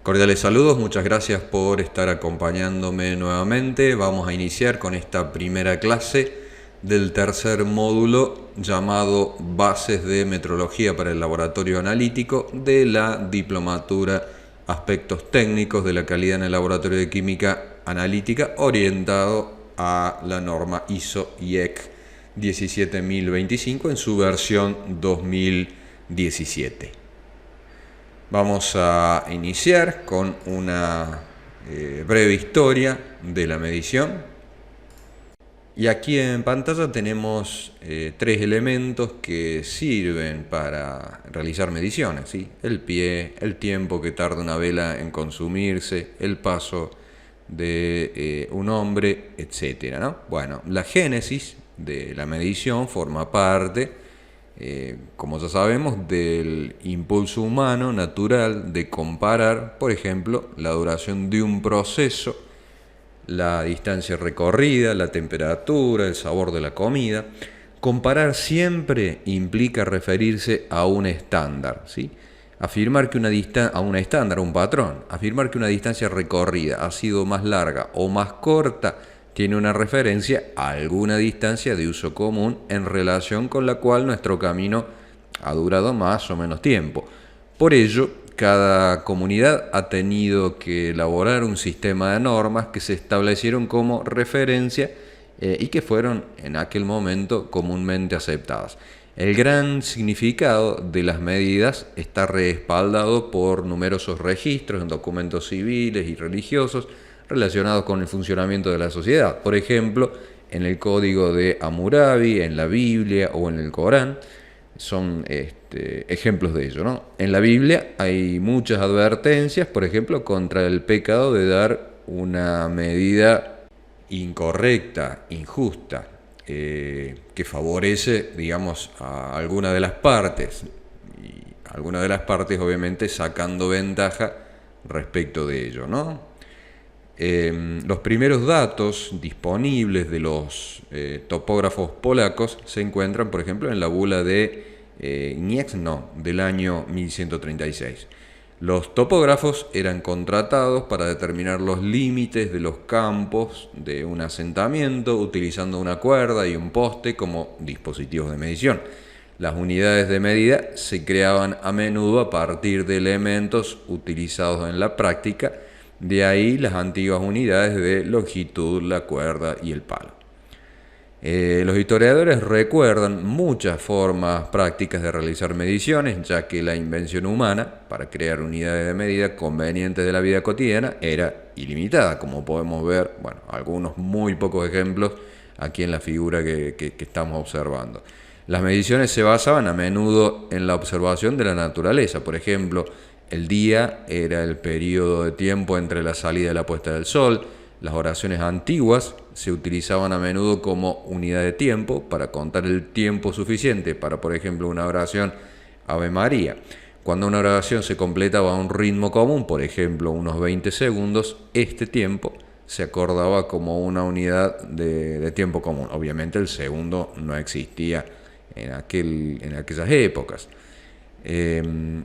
Cordiales saludos, muchas gracias por estar acompañándome nuevamente. Vamos a iniciar con esta primera clase del tercer módulo llamado Bases de Metrología para el Laboratorio Analítico de la Diplomatura Aspectos Técnicos de la Calidad en el Laboratorio de Química Analítica, orientado a la norma ISO/IEC 17025 en su versión 2017. Vamos a iniciar con una breve historia de la medición. Y aquí en pantalla tenemos tres elementos que sirven para realizar mediciones, ¿sí? El pie, el tiempo que tarda una vela en consumirse, el paso de un hombre, etc., ¿no? Bueno, la génesis de la medición forma parte, como ya sabemos, del impulso humano natural de comparar, por ejemplo, la duración de un proceso, la distancia recorrida, la temperatura, el sabor de la comida. Comparar siempre implica referirse a un estándar, ¿sí? Afirmar que a un estándar, a un patrón, afirmar que una distancia recorrida ha sido más larga o más corta tiene una referencia a alguna distancia de uso común en relación con la cual nuestro camino ha durado más o menos tiempo. Por ello, cada comunidad ha tenido que elaborar un sistema de normas que se establecieron como referencia y que fueron en aquel momento comúnmente aceptadas. El gran significado de las medidas está respaldado por numerosos registros en documentos civiles y religiosos relacionados con el funcionamiento de la sociedad. Por ejemplo, en el Código de Hammurabi, en la Biblia o en el Corán, son ejemplos de ello, ¿no? En la Biblia hay muchas advertencias, por ejemplo, contra el pecado de dar una medida incorrecta, injusta, que favorece, digamos, a alguna de las partes, y alguna de las partes obviamente sacando ventaja respecto de ello, ¿no? Los primeros datos disponibles de los topógrafos polacos se encuentran, por ejemplo, en la bula de Gniezno del año 1136. Los topógrafos eran contratados para determinar los límites de los campos de un asentamiento utilizando una cuerda y un poste como dispositivos de medición. Las unidades de medida se creaban a menudo a partir de elementos utilizados en la práctica. De ahí las antiguas unidades de longitud, la cuerda y el palo. Los historiadores recuerdan muchas formas prácticas de realizar mediciones, ya que la invención humana para crear unidades de medida convenientes de la vida cotidiana era ilimitada, como podemos ver, bueno, algunos muy pocos ejemplos aquí en la figura que estamos observando. Las mediciones se basaban a menudo en la observación de la naturaleza. Por ejemplo, el día era el periodo de tiempo entre la salida y la puesta del sol. Las oraciones antiguas se utilizaban a menudo como unidad de tiempo para contar el tiempo suficiente para, por ejemplo, una oración Ave María. Cuando una oración se completaba a un ritmo común, por ejemplo, unos 20 segundos, este tiempo se acordaba como una unidad de tiempo común. Obviamente el segundo no existía en aquellas épocas.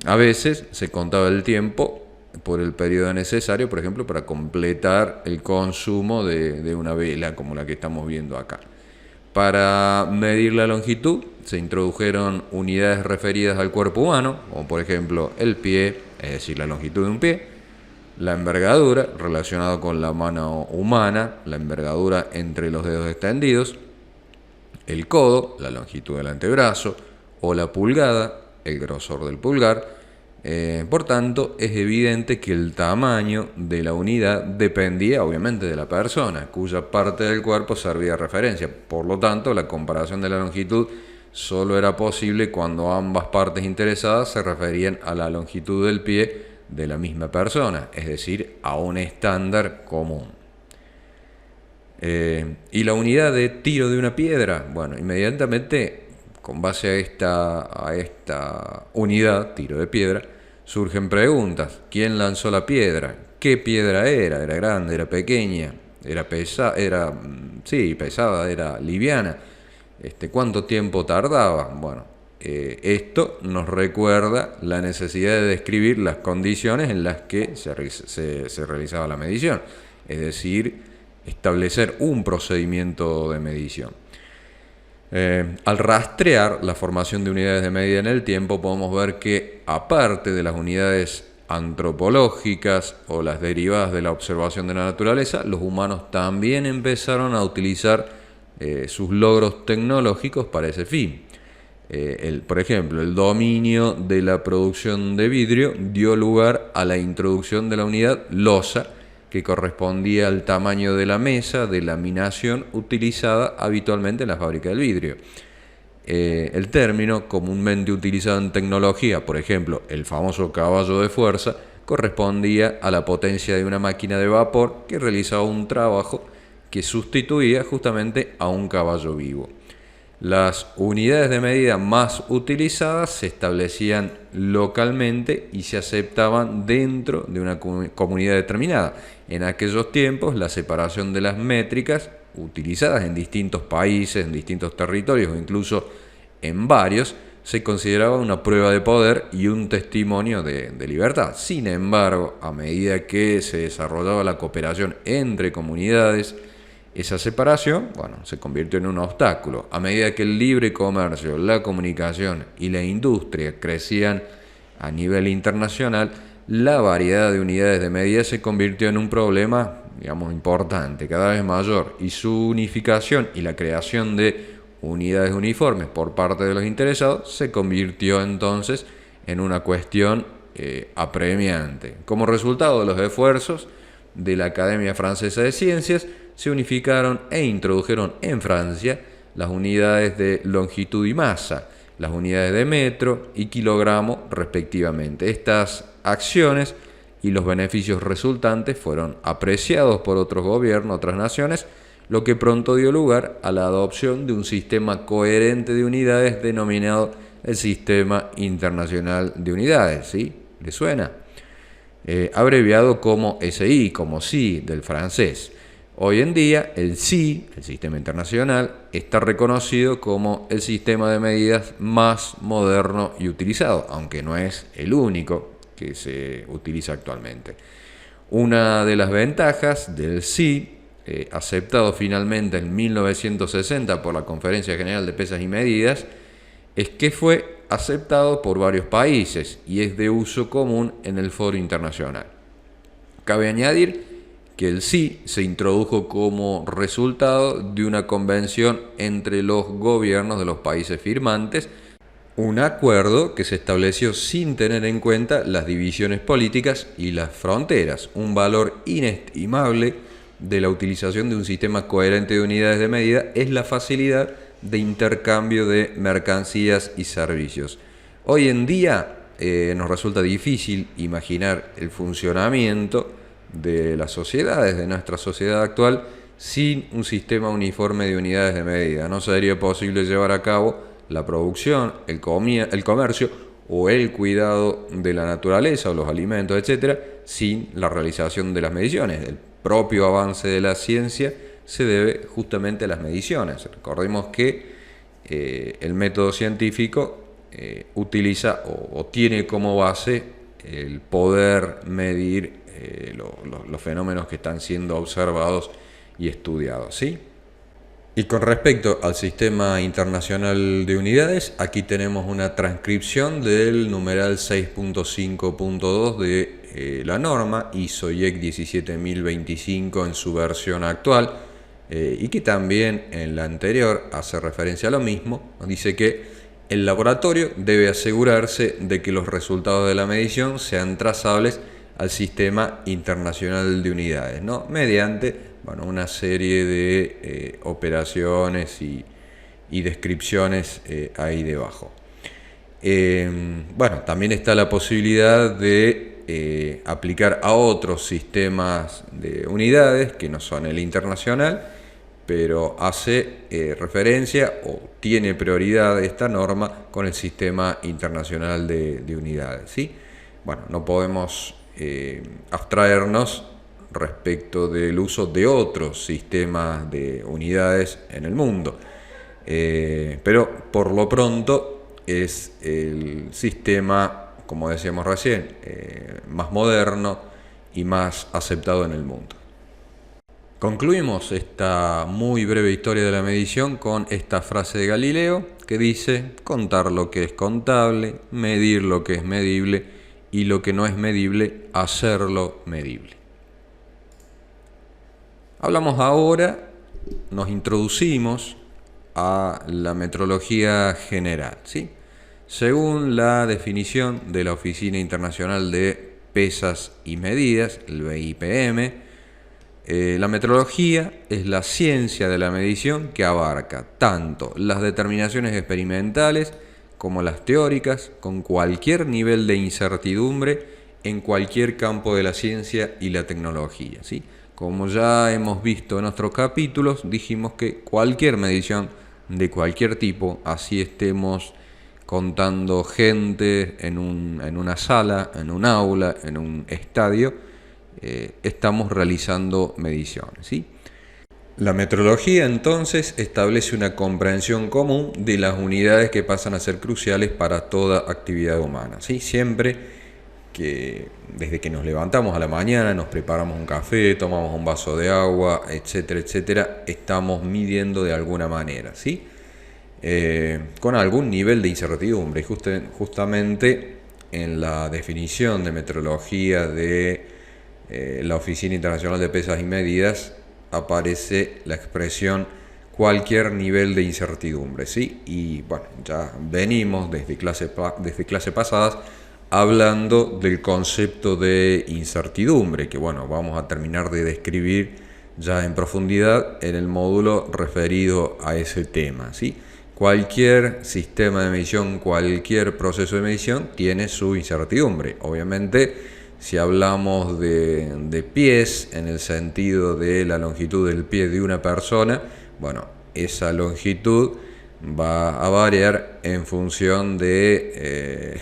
A veces se contaba el tiempo por el periodo necesario, por ejemplo, para completar el consumo de una vela como la que estamos viendo acá. Para medir la longitud se introdujeron unidades referidas al cuerpo humano, como por ejemplo el pie, es decir, la longitud de un pie, la envergadura, relacionada con la mano humana, la envergadura entre los dedos extendidos, el codo, la longitud del antebrazo, o la pulgada, el grosor del pulgar. Por tanto, es evidente que el tamaño de la unidad dependía obviamente de la persona, cuya parte del cuerpo servía de referencia. Por lo tanto, la comparación de la longitud solo era posible cuando ambas partes interesadas se referían a la longitud del pie de la misma persona, es decir, a un estándar común. ¿Y la unidad de tiro de una piedra? Bueno, inmediatamente, con base a esta unidad, tiro de piedra, surgen preguntas. ¿Quién lanzó la piedra? ¿Qué piedra era? ¿Era grande? ¿Era pequeña? ¿Era pesada? Pesada, era liviana. ¿Cuánto tiempo tardaba? Bueno, esto nos recuerda la necesidad de describir las condiciones en las que se realizaba la medición, es decir, establecer un procedimiento de medición. Al rastrear la formación de unidades de medida en el tiempo, podemos ver que, aparte de las unidades antropológicas o las derivadas de la observación de la naturaleza, los humanos también empezaron a utilizar sus logros tecnológicos para ese fin. Por ejemplo, el dominio de la producción de vidrio dio lugar a la introducción de la unidad loza, que correspondía al tamaño de la mesa de laminación utilizada habitualmente en la fábrica del vidrio. El término, comúnmente utilizado en tecnología, por ejemplo, el famoso caballo de fuerza, correspondía a la potencia de una máquina de vapor que realizaba un trabajo que sustituía justamente a un caballo vivo. Las unidades de medida más utilizadas se establecían localmente y se aceptaban dentro de una comunidad determinada. En aquellos tiempos, la separación de las métricas, utilizadas en distintos países, en distintos territorios o incluso en varios, se consideraba una prueba de poder y un testimonio de libertad. Sin embargo, a medida que se desarrollaba la cooperación entre comunidades, esa separación, se convirtió en un obstáculo. A medida que el libre comercio, la comunicación y la industria crecían a nivel internacional, la variedad de unidades de medida se convirtió en un problema, importante, cada vez mayor, y su unificación y la creación de unidades uniformes por parte de los interesados se convirtió entonces en una cuestión apremiante. Como resultado de los esfuerzos de la Academia Francesa de Ciencias, se unificaron e introdujeron en Francia las unidades de longitud y masa, las unidades de metro y kilogramo respectivamente. Estas acciones y los beneficios resultantes fueron apreciados por otros gobiernos, otras naciones, lo que pronto dio lugar a la adopción de un sistema coherente de unidades denominado el Sistema Internacional de Unidades. ¿Sí? ¿Le suena? Abreviado como SI, como SI del francés. Hoy en día el SI, el Sistema Internacional, está reconocido como el sistema de medidas más moderno y utilizado, aunque no es el único que se utiliza actualmente. Una de las ventajas del SI, aceptado finalmente en 1960 por la Conferencia General de Pesas y Medidas, es que fue aceptado por varios países y es de uso común en el foro internacional. Cabe añadir que el SI se introdujo como resultado de una convención entre los gobiernos de los países firmantes, un acuerdo que se estableció sin tener en cuenta las divisiones políticas y las fronteras, un valor inestimable de la utilización de un sistema coherente de unidades de medida es la facilidad de intercambio de mercancías y servicios. Hoy en día nos resulta difícil imaginar el funcionamiento de las sociedades, de nuestra sociedad actual, sin un sistema uniforme de unidades de medida. No sería posible llevar a cabo la producción, el comercio o el cuidado de la naturaleza o los alimentos, etcétera, sin la realización de las mediciones. El propio avance de la ciencia se debe justamente a las mediciones. Recordemos que el método científico utiliza o tiene como base el poder medir los fenómenos que están siendo observados y estudiados, ¿sí? Y con respecto al Sistema Internacional de Unidades, aquí tenemos una transcripción del numeral 6.5.2 de la norma ISO/IEC 17025 en su versión actual, y que también en la anterior hace referencia a lo mismo. Dice que el laboratorio debe asegurarse de que los resultados de la medición sean trazables al Sistema Internacional de Unidades, ¿no? Mediante una serie de operaciones y descripciones ahí debajo. También está la posibilidad de aplicar a otros sistemas de unidades que no son el internacional, pero hace referencia o tiene prioridad esta norma con el Sistema Internacional de Unidades, ¿sí? No podemos abstraernos respecto del uso de otros sistemas de unidades en el mundo, pero por lo pronto es el sistema, como decíamos recién, más moderno y más aceptado en el mundo. Concluimos esta muy breve historia de la medición con esta frase de Galileo que dice: contar lo que es contable, medir lo que es medible y lo que no es medible, hacerlo medible. Hablamos ahora, nos introducimos a la metrología general, ¿sí? Según la definición de la Oficina Internacional de Pesas y Medidas, el BIPM, la metrología es la ciencia de la medición que abarca tanto las determinaciones experimentales como las teóricas, con cualquier nivel de incertidumbre en cualquier campo de la ciencia y la tecnología, ¿sí? Como ya hemos visto en otros capítulos, dijimos que cualquier medición de cualquier tipo, así estemos contando gente en una sala, en un aula, en un estadio, estamos realizando mediciones, ¿sí? La metrología entonces establece una comprensión común de las unidades que pasan a ser cruciales para toda actividad humana, ¿sí? Siempre que desde que nos levantamos a la mañana, nos preparamos un café, tomamos un vaso de agua, etcétera, etcétera, estamos midiendo de alguna manera, ¿sí? Con algún nivel de incertidumbre. Justamente en la definición de metrología de la Oficina Internacional de Pesas y Medidas aparece la expresión cualquier nivel de incertidumbre, ¿sí? Y bueno, ya venimos desde clases pasadas hablando del concepto de incertidumbre, que bueno, vamos a terminar de describir ya en profundidad en el módulo referido a ese tema, ¿sí? Cualquier sistema de medición, cualquier proceso de medición tiene su incertidumbre. Obviamente, si hablamos de pies, en el sentido de la longitud del pie de una persona, bueno, esa longitud va a variar en función de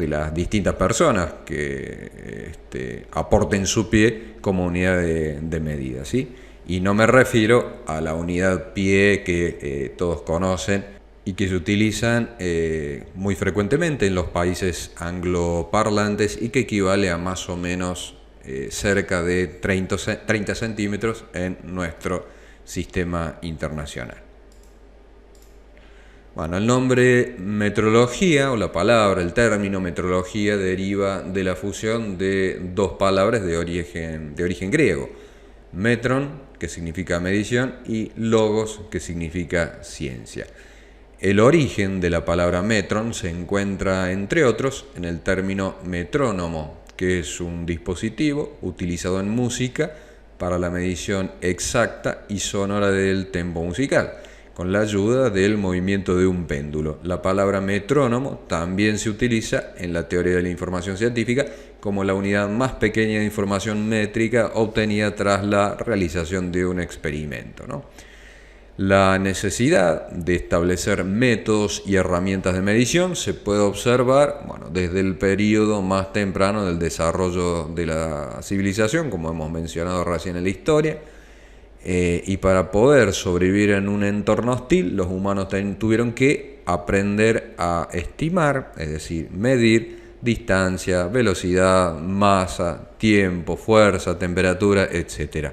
las distintas personas que aporten su pie como unidad de medida, ¿sí? Y no me refiero a la unidad pie que todos conocen y que se utilizan muy frecuentemente en los países angloparlantes y que equivale a más o menos cerca de 30 centímetros en nuestro sistema internacional. Bueno, el nombre metrología, o la palabra, el término metrología, deriva de la fusión de dos palabras de origen griego: metron, que significa medición, y logos, que significa ciencia. El origen de la palabra metron se encuentra, entre otros, en el término metrónomo, que es un dispositivo utilizado en música para la medición exacta y sonora del tempo musical, con la ayuda del movimiento de un péndulo. La palabra metrónomo también se utiliza en la teoría de la información científica como la unidad más pequeña de información métrica obtenida tras la realización de un experimento, ¿no? La necesidad de establecer métodos y herramientas de medición se puede observar, bueno, desde el periodo más temprano del desarrollo de la civilización, como hemos mencionado recién en la historia, y para poder sobrevivir en un entorno hostil, los humanos tuvieron que aprender a estimar, es decir, medir distancia, velocidad, masa, tiempo, fuerza, temperatura, etc.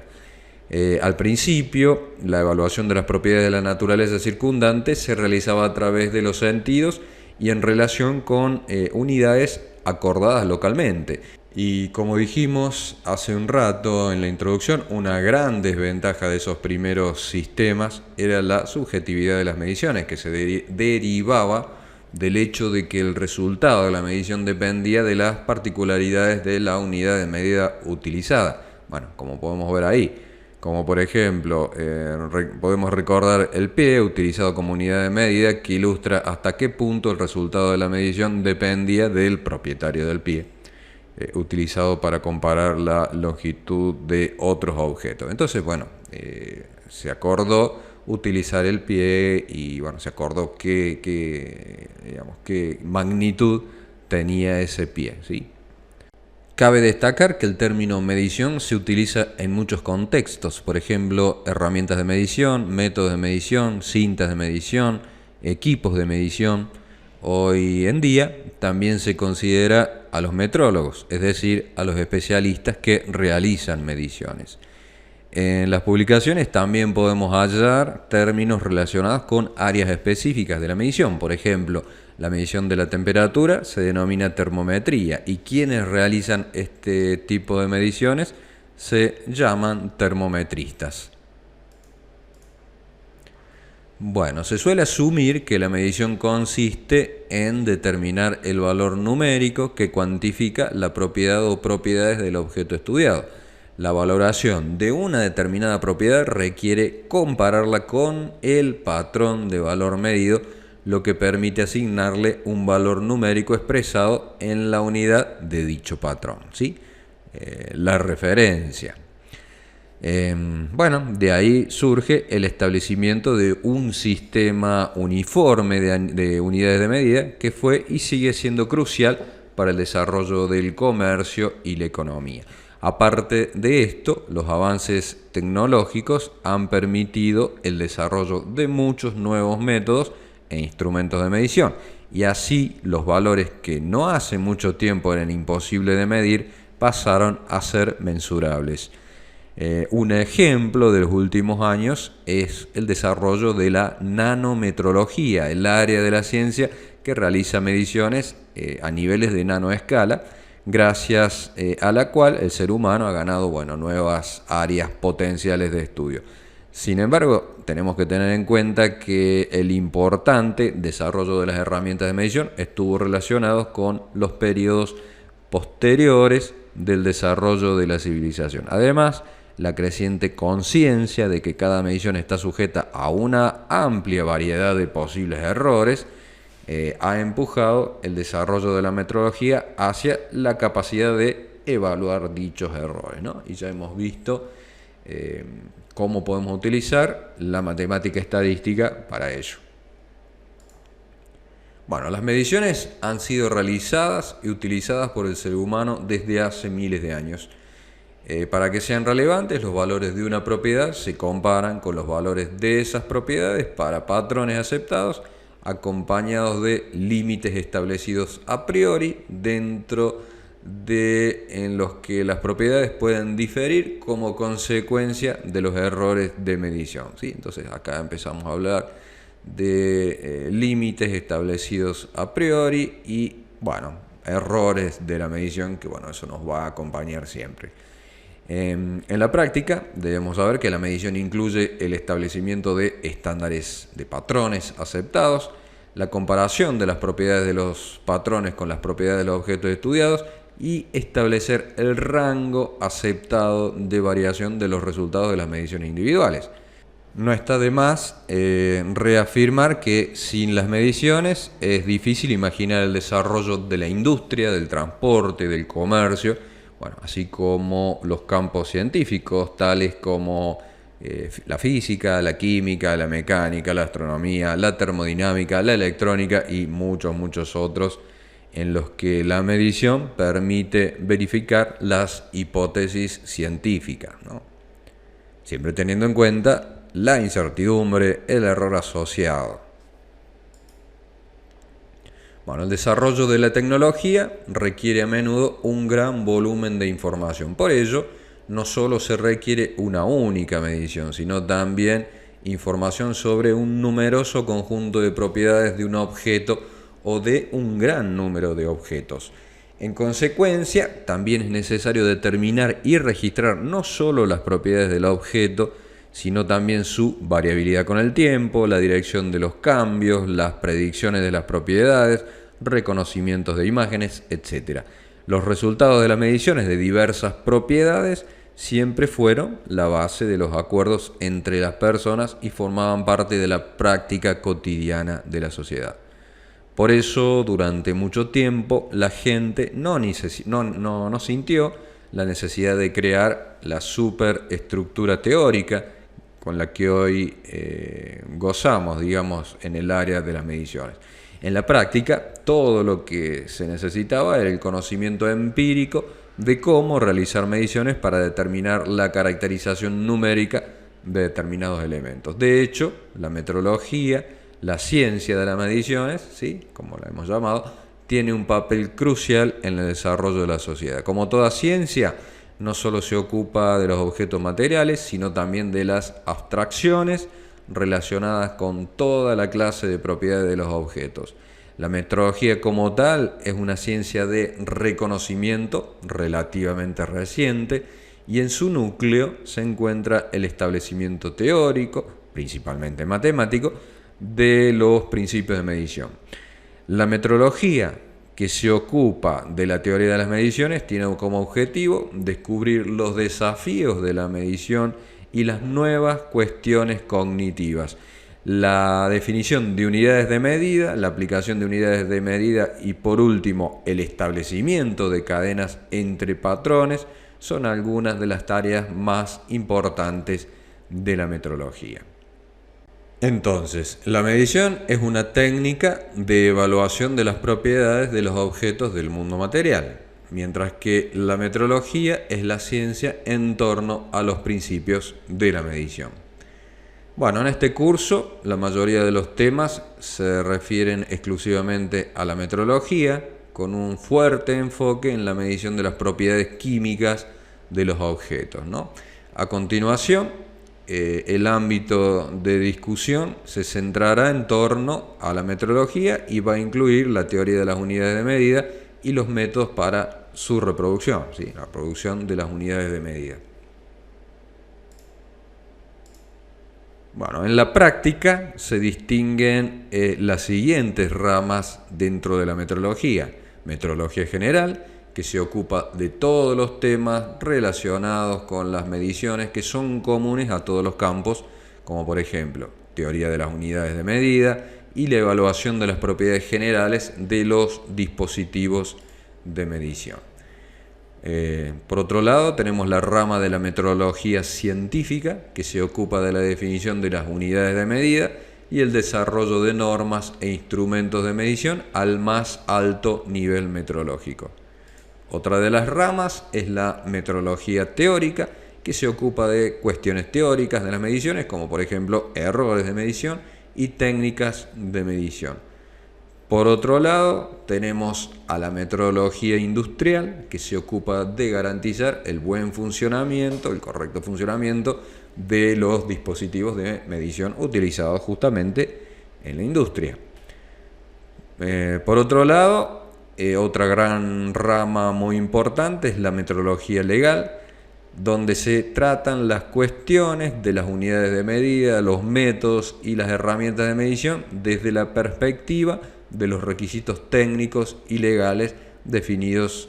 Al principio, la evaluación de las propiedades de la naturaleza circundante se realizaba a través de los sentidos y en relación con unidades acordadas localmente. Y como dijimos hace un rato en la introducción, una gran desventaja de esos primeros sistemas era la subjetividad de las mediciones, que se derivaba del hecho de que el resultado de la medición dependía de las particularidades de la unidad de medida utilizada. Bueno, como podemos ver ahí, como por ejemplo, podemos recordar el pie utilizado como unidad de medida, que ilustra hasta qué punto el resultado de la medición dependía del propietario del pie, utilizado para comparar la longitud de otros objetos. Entonces, bueno, se acordó utilizar el pie y bueno, se acordó qué magnitud tenía ese pie, ¿sí? Cabe destacar que el término medición se utiliza en muchos contextos, por ejemplo, herramientas de medición, métodos de medición, cintas de medición, equipos de medición, hoy en día también se considera a los metrólogos, es decir, a los especialistas que realizan mediciones. En las publicaciones también podemos hallar términos relacionados con áreas específicas de la medición. Por ejemplo, la medición de la temperatura se denomina termometría y quienes realizan este tipo de mediciones se llaman termometristas. Bueno, se suele asumir que la medición consiste en determinar el valor numérico que cuantifica la propiedad o propiedades del objeto estudiado. La valoración de una determinada propiedad requiere compararla con el patrón de valor medido, lo que permite asignarle un valor numérico expresado en la unidad de dicho patrón, ¿sí? La referencia. Bueno, de ahí surge el establecimiento de un sistema uniforme de unidades de medida que fue y sigue siendo crucial para el desarrollo del comercio y la economía. Aparte de esto, los avances tecnológicos han permitido el desarrollo de muchos nuevos métodos e instrumentos de medición, y así los valores que no hace mucho tiempo eran imposibles de medir pasaron a ser mensurables. Un ejemplo de los últimos años es el desarrollo de la nanometrología, el área de la ciencia que realiza mediciones a niveles de nanoescala, gracias a la cual el ser humano ha ganado nuevas áreas potenciales de estudio. Sin embargo, tenemos que tener en cuenta que el importante desarrollo de las herramientas de medición estuvo relacionado con los periodos posteriores del desarrollo de la civilización. Además, la creciente conciencia de que cada medición está sujeta a una amplia variedad de posibles errores ha empujado el desarrollo de la metrología hacia la capacidad de evaluar dichos errores, ¿no? Y ya hemos visto cómo podemos utilizar la matemática estadística para ello. Bueno, las mediciones han sido realizadas y utilizadas por el ser humano desde hace miles de años. Para que sean relevantes, los valores de una propiedad se comparan con los valores de esas propiedades para patrones aceptados, acompañados de límites establecidos a priori dentro en los que las propiedades pueden diferir como consecuencia de los errores de medición, ¿sí? Entonces acá empezamos a hablar de límites establecidos a priori y errores de la medición, que eso nos va a acompañar siempre. En la práctica debemos saber que la medición incluye el establecimiento de estándares de patrones aceptados, la comparación de las propiedades de los patrones con las propiedades de los objetos estudiados y establecer el rango aceptado de variación de los resultados de las mediciones individuales. No está de más reafirmar que sin las mediciones es difícil imaginar el desarrollo de la industria, del transporte, del comercio, así como los campos científicos, tales como la física, la química, la mecánica, la astronomía, la termodinámica, la electrónica y muchos otros, en los que la medición permite verificar las hipótesis científicas, ¿no? Siempre teniendo en cuenta la incertidumbre, el error asociado. El desarrollo de la tecnología requiere a menudo un gran volumen de información. Por ello, no solo se requiere una única medición, sino también información sobre un numeroso conjunto de propiedades de un objeto o de un gran número de objetos. En consecuencia, también es necesario determinar y registrar no solo las propiedades del objeto, sino también su variabilidad con el tiempo, la dirección de los cambios, las predicciones de las propiedades, reconocimientos de imágenes, etc. Los resultados de las mediciones de diversas propiedades siempre fueron la base de los acuerdos entre las personas y formaban parte de la práctica cotidiana de la sociedad. Por eso, durante mucho tiempo, la gente no sintió la necesidad de crear la superestructura teórica con la que hoy gozamos, en el área de las mediciones. En la práctica, todo lo que se necesitaba era el conocimiento empírico de cómo realizar mediciones para determinar la caracterización numérica de determinados elementos. De hecho, la metrología la ciencia de las mediciones, ¿sí?, como la hemos llamado, tiene un papel crucial en el desarrollo de la sociedad. Como toda ciencia, no solo se ocupa de los objetos materiales, sino también de las abstracciones relacionadas con toda la clase de propiedades de los objetos. La metrología como tal es una ciencia de reconocimiento relativamente reciente y en su núcleo se encuentra el establecimiento teórico, principalmente matemático, de los principios de medición. La metrología, que se ocupa de la teoría de las mediciones, tiene como objetivo descubrir los desafíos de la medición y las nuevas cuestiones cognitivas. La definición de unidades de medida, la aplicación de unidades de medida y, por último, el establecimiento de cadenas entre patrones son algunas de las tareas más importantes de la metrología. Entonces, la medición es una técnica de evaluación de las propiedades de los objetos del mundo material, mientras que la metrología es la ciencia en torno a los principios de la medición. Bueno, en este curso la mayoría de los temas se refieren exclusivamente a la metrología, con un fuerte enfoque en la medición de las propiedades químicas de los objetos, ¿no? A continuación, el ámbito de discusión se centrará en torno a la metrología y va a incluir la teoría de las unidades de medida y los métodos para su reproducción, ¿sí?, la producción de las unidades de medida. Bueno, en la práctica se distinguen las siguientes ramas dentro de la metrología. Metrología general, que se ocupa de todos los temas relacionados con las mediciones que son comunes a todos los campos, como por ejemplo, teoría de las unidades de medida y la evaluación de las propiedades generales de los dispositivos de medición. Por otro lado, tenemos la rama de la metrología científica, que se ocupa de la definición de las unidades de medida y el desarrollo de normas e instrumentos de medición al más alto nivel metrológico. Otra de las ramas es la metrología teórica, que se ocupa de cuestiones teóricas de las mediciones, como por ejemplo errores de medición y técnicas de medición. Por otro lado, tenemos a la metrología industrial, que se ocupa de garantizar el buen funcionamiento, el correcto funcionamiento de los dispositivos de medición utilizados justamente en la industria. Por otro lado, otra gran rama muy importante es la metrología legal, donde se tratan las cuestiones de las unidades de medida, los métodos y las herramientas de medición desde la perspectiva de los requisitos técnicos y legales definidos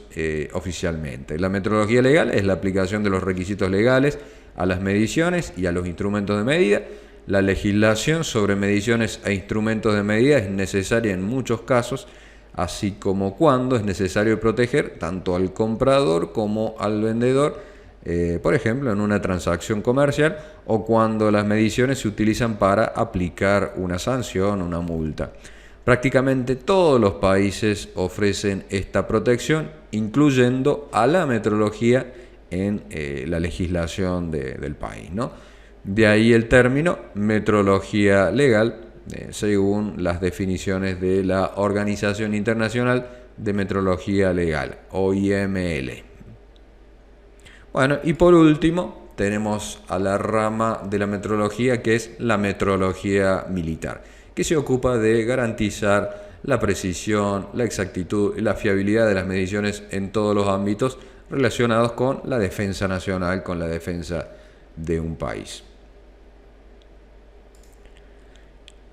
oficialmente. La metrología legal es la aplicación de los requisitos legales a las mediciones y a los instrumentos de medida. La legislación sobre mediciones e instrumentos de medida es necesaria en muchos casos, así como cuando es necesario proteger tanto al comprador como al vendedor, por ejemplo, en una transacción comercial, o cuando las mediciones se utilizan para aplicar una sanción o una multa. Prácticamente todos los países ofrecen esta protección, incluyendo a la metrología en la legislación del país, ¿no? De ahí el término metrología legal, según las definiciones de la Organización Internacional de Metrología Legal, OIML. Bueno, y por último tenemos a la rama de la metrología, que es la metrología militar, que se ocupa de garantizar la precisión, la exactitud y la fiabilidad de las mediciones en todos los ámbitos relacionados con la defensa nacional, con la defensa de un país.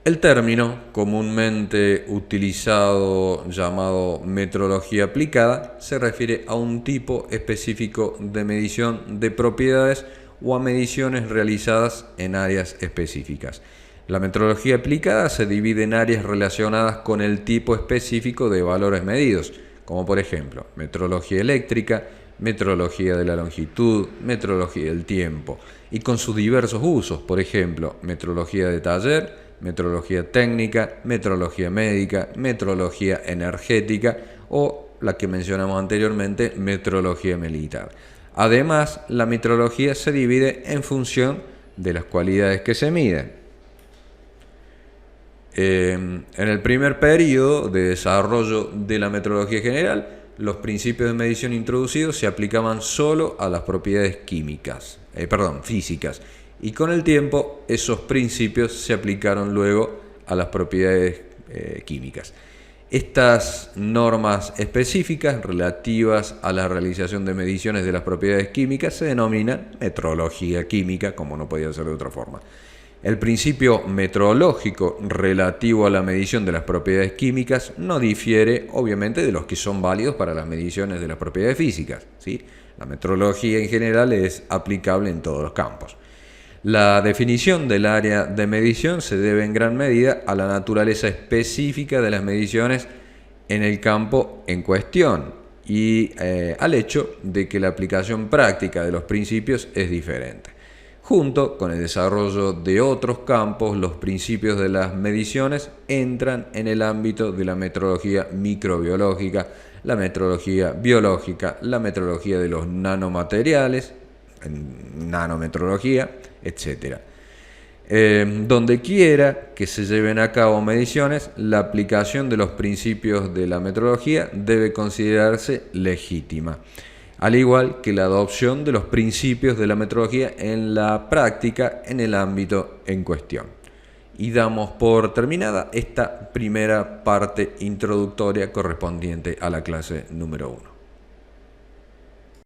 El término comúnmente utilizado, llamado metrología aplicada, se refiere a un tipo específico de medición de propiedades o a mediciones realizadas en áreas específicas. La metrología aplicada se divide en áreas relacionadas con el tipo específico de valores medidos, como por ejemplo metrología eléctrica, metrología de la longitud, metrología del tiempo, y con sus diversos usos, por ejemplo metrología de taller, metrología técnica, metrología médica, metrología energética o la que mencionamos anteriormente, metrología militar. Además, la metrología se divide en función de las cualidades que se miden. En el primer periodo de desarrollo de la metrología general, los principios de medición introducidos se aplicaban solo a las propiedades físicas, y con el tiempo esos principios se aplicaron luego a las propiedades químicas. Estas normas específicas relativas a la realización de mediciones de las propiedades químicas se denominan metrología química, como no podía ser de otra forma. El principio metrológico relativo a la medición de las propiedades químicas no difiere, obviamente, de los que son válidos para las mediciones de las propiedades físicas, ¿sí? La metrología en general es aplicable en todos los campos. La definición del área de medición se debe en gran medida a la naturaleza específica de las mediciones en el campo en cuestión y al hecho de que la aplicación práctica de los principios es diferente. Junto con el desarrollo de otros campos, los principios de las mediciones entran en el ámbito de la metrología microbiológica, la metrología biológica, la metrología de los nanomateriales, nanometrología, etc. Donde quiera que se lleven a cabo mediciones, la aplicación de los principios de la metrología debe considerarse legítima, al igual que la adopción de los principios de la metrología en la práctica en el ámbito en cuestión. Y damos por terminada esta primera parte introductoria correspondiente a la clase número 1.